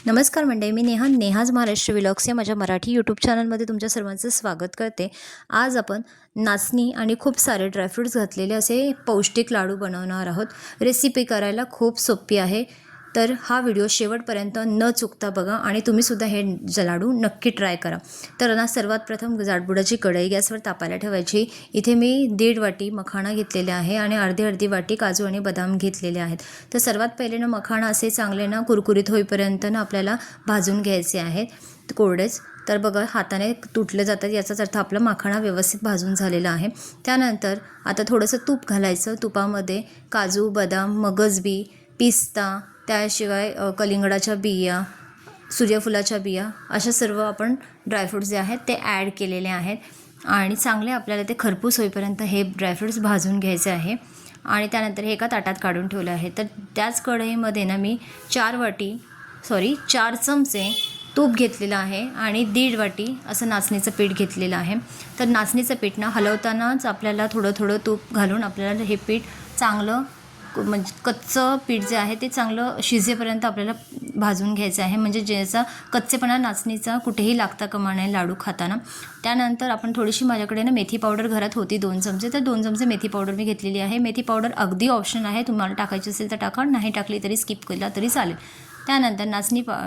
नमस्कार मंडळी, मी नेहाज महाराष्ट्र व्लॉग्स या माझ्या मराठी यूट्यूब चॅनलमध्ये तुमच्या सर्वांचं स्वागत करते। आज आपण नाचणी आणि खूप सारे ड्रायफ्रूट्स घातलेले असे पौष्टिक लाडू बनवणार आहोत। रेसिपी करायला खूप सोपी आहे, तर हा व्हिडिओ शेवटपर्यंत न चुकता बघा आणि तुम्ही सुद्धा हे लाडू नक्की ट्राय करा। तर ना सर्वात प्रथम जाडबुडाची कढई गॅसवर तापायला ठेवायची। इथे मी 1.5 वाटी मखाना घेतलेले आहे आणि अर्धी वाटी काजू आणि बदाम घेतलेले आहेत। तर सर्वात पहिले ना मखाना असे चांगले ना कुरकुरीत होईपर्यंत ना आपल्याला भाजून घ्यायचे आहेत कोरडेच। तर बघा हाताने तुटले जातात याचाच अर्थ आपला मखाना व्यवस्थित भाजून झालेला आहे। त्यानंतर आता थोडंसं तूप घालायचं। तुपामध्ये काजू, बदाम, मगजबी, पिस्ता, त्याशिवाय कलिंगडाच्या बिया, सूर्यफुलाच्या बिया अशा सर्व आपण ड्रायफ्रूट्स जे आहेत ते ॲड केलेले आहेत आणि चांगले आपल्याला ते खरपूस होईपर्यंत हे ड्रायफ्रूट्स भाजून घ्यायचे आहे आणि त्यानंतर हे एका ताटात काढून ठेवले आहे। तर त्याच कढईमध्ये ना मी 4 चमचे तूप घेतलेलं आहे आणि 1.5 वाटी असं नाचणीचं पीठ घेतलेलं आहे। तर नाचणीचं पीठ ना हलवतानाच आपल्याला थोडं तूप घालून आपल्याला हे पीठ चांगलं म्हणजे कच्चं पीठ जे आहे ते चांगलं शिजेपर्यंत आपल्याला भाजून घ्यायचं आहे, म्हणजे ज्याचा कच्चेपणा नाचणीचा कुठेही लागता कामा नये लाडू खाताना। त्यानंतर आपण थोडीशी माझ्याकडे ना मेथी पावडर घरात होती 2 चमचे, तर 2 चमचे मेथी पावडर मी घेतलेली आहे। मेथी पावडर अगदी ऑप्शनल आहे, तुम्हाला टाकायची असेल तर टाका, नाही टाकली तरी स्किप केला तरी चालेल। त्यानंतर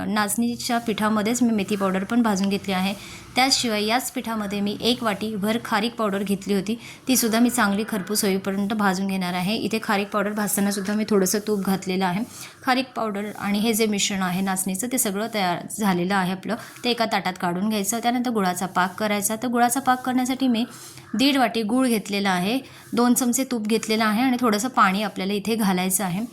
नाचणीच्या पिठामध्येच मी मेथी पावडर पण भाजून घेतली आहे। त्याशिवाय याच पिठामध्ये मी 1 वाटीभर खारीक पावडर घेतली होती, तीसुद्धा मी चांगली खरपूस होईपर्यंत भाजून घेणार आहे। इथे खारीक पावडर भाजतानासुद्धा मी थोडंसं तूप घातलेलं आहे। खारीक पावडर आणि हे जे मिश्रण आहे नाचणीचं ते सगळं तयार झालेलं आहे आपलं, ते एका ताटात काढून घ्यायचं। त्यानंतर गुळाचा पाक करायचा। तर गुळाचा पाक करण्यासाठी मी 1.5 वाटी गूळ घेतलेला आहे, 2 चमचे तूप घेतलेलं आहे आणि थोडंसं पाणी आपल्याला इथे घालायचं आहे।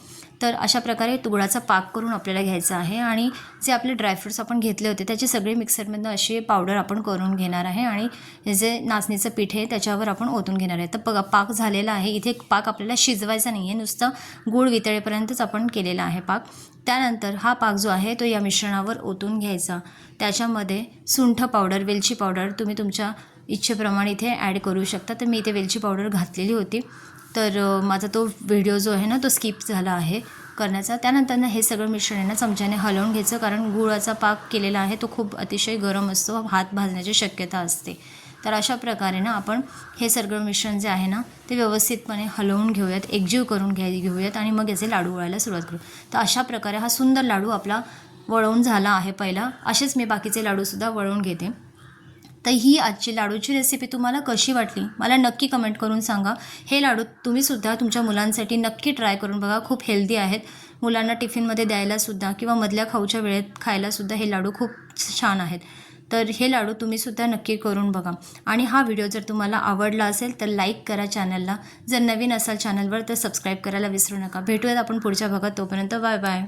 तर अशा प्रकारे गुळाचा पाक करून आपल्याला घ्यायचा आहे आणि जे आपले ड्रायफ्रूट्स आपण घेतले होते त्याचे सगळे मिक्सरमधनं असे पावडर आपण करून घेणार आहे आणि हे जे नाचणीचं पीठ आहे त्याच्यावर आपण ओतून घेणार आहे। तर बघा पाक झालेला आहे। इथे पाक आपल्याला शिजवायचा नाही आहे, नुसतं गूळ वितळेपर्यंतच आपण केलेला आहे पाक। त्यानंतर हा पाक जो आहे तो या मिश्रणावर ओतून घ्यायचा। त्याच्यामध्ये सुंठ पावडर, वेलची पावडर तुम्ही तुमच्या इच्छेप्रमाणे इथे ॲड करू शकता। तर मी इथे वेलची पावडर घातलेली होती, तर माझा तो व्हिडिओ जो आहे ना तो स्किप झाला आहे करण्याचा। त्यानंतर ना हे सगळं मिश्रण ना चमच्याने हलवून घ्यायचं, कारण गुळाचा पाक केलेला आहे तो खूप अतिशय गरम असतो, हात भाजण्याची शक्यता असते। तर अशा प्रकारे ना आपण हे सगळं मिश्रण जे आहे ना ते व्यवस्थितपणे हलवून घेऊयात, एकजीव करून घेऊयात आणि मग याचे लाडू वळायला सुरुवात करू। तर अशा प्रकारे हा सुंदर लाडू आपला वळवून झाला आहे पहिला। असेच मी बाकीचे लाडूसुद्धा वळवून घेते। तर ही आजची लाडूची रेसिपी तुम्हाला कशी वाटली मला नक्की कमेंट करून सांगा। हे लाडू तुम्हीसुद्धा तुमच्या मुलांसाठी नक्की ट्राय करून बघा, खूप हेल्दी आहेत। मुलांना टिफिनमध्ये द्यायलासुद्धा किंवा मधल्या खाऊच्या वेळेत खायलासुद्धा हे लाडू खूप छान आहेत। तर हे लाडू तुम्हीसुद्धा नक्की करून बघा आणि हा व्हिडिओ जर तुम्हाला आवडला असेल तर लाईक करा चॅनलला, जर नवीन असाल चॅनलवर तर सबस्क्राईब करायला विसरू नका। भेटूयात आपण पुढच्या भागात, तोपर्यंत बाय बाय।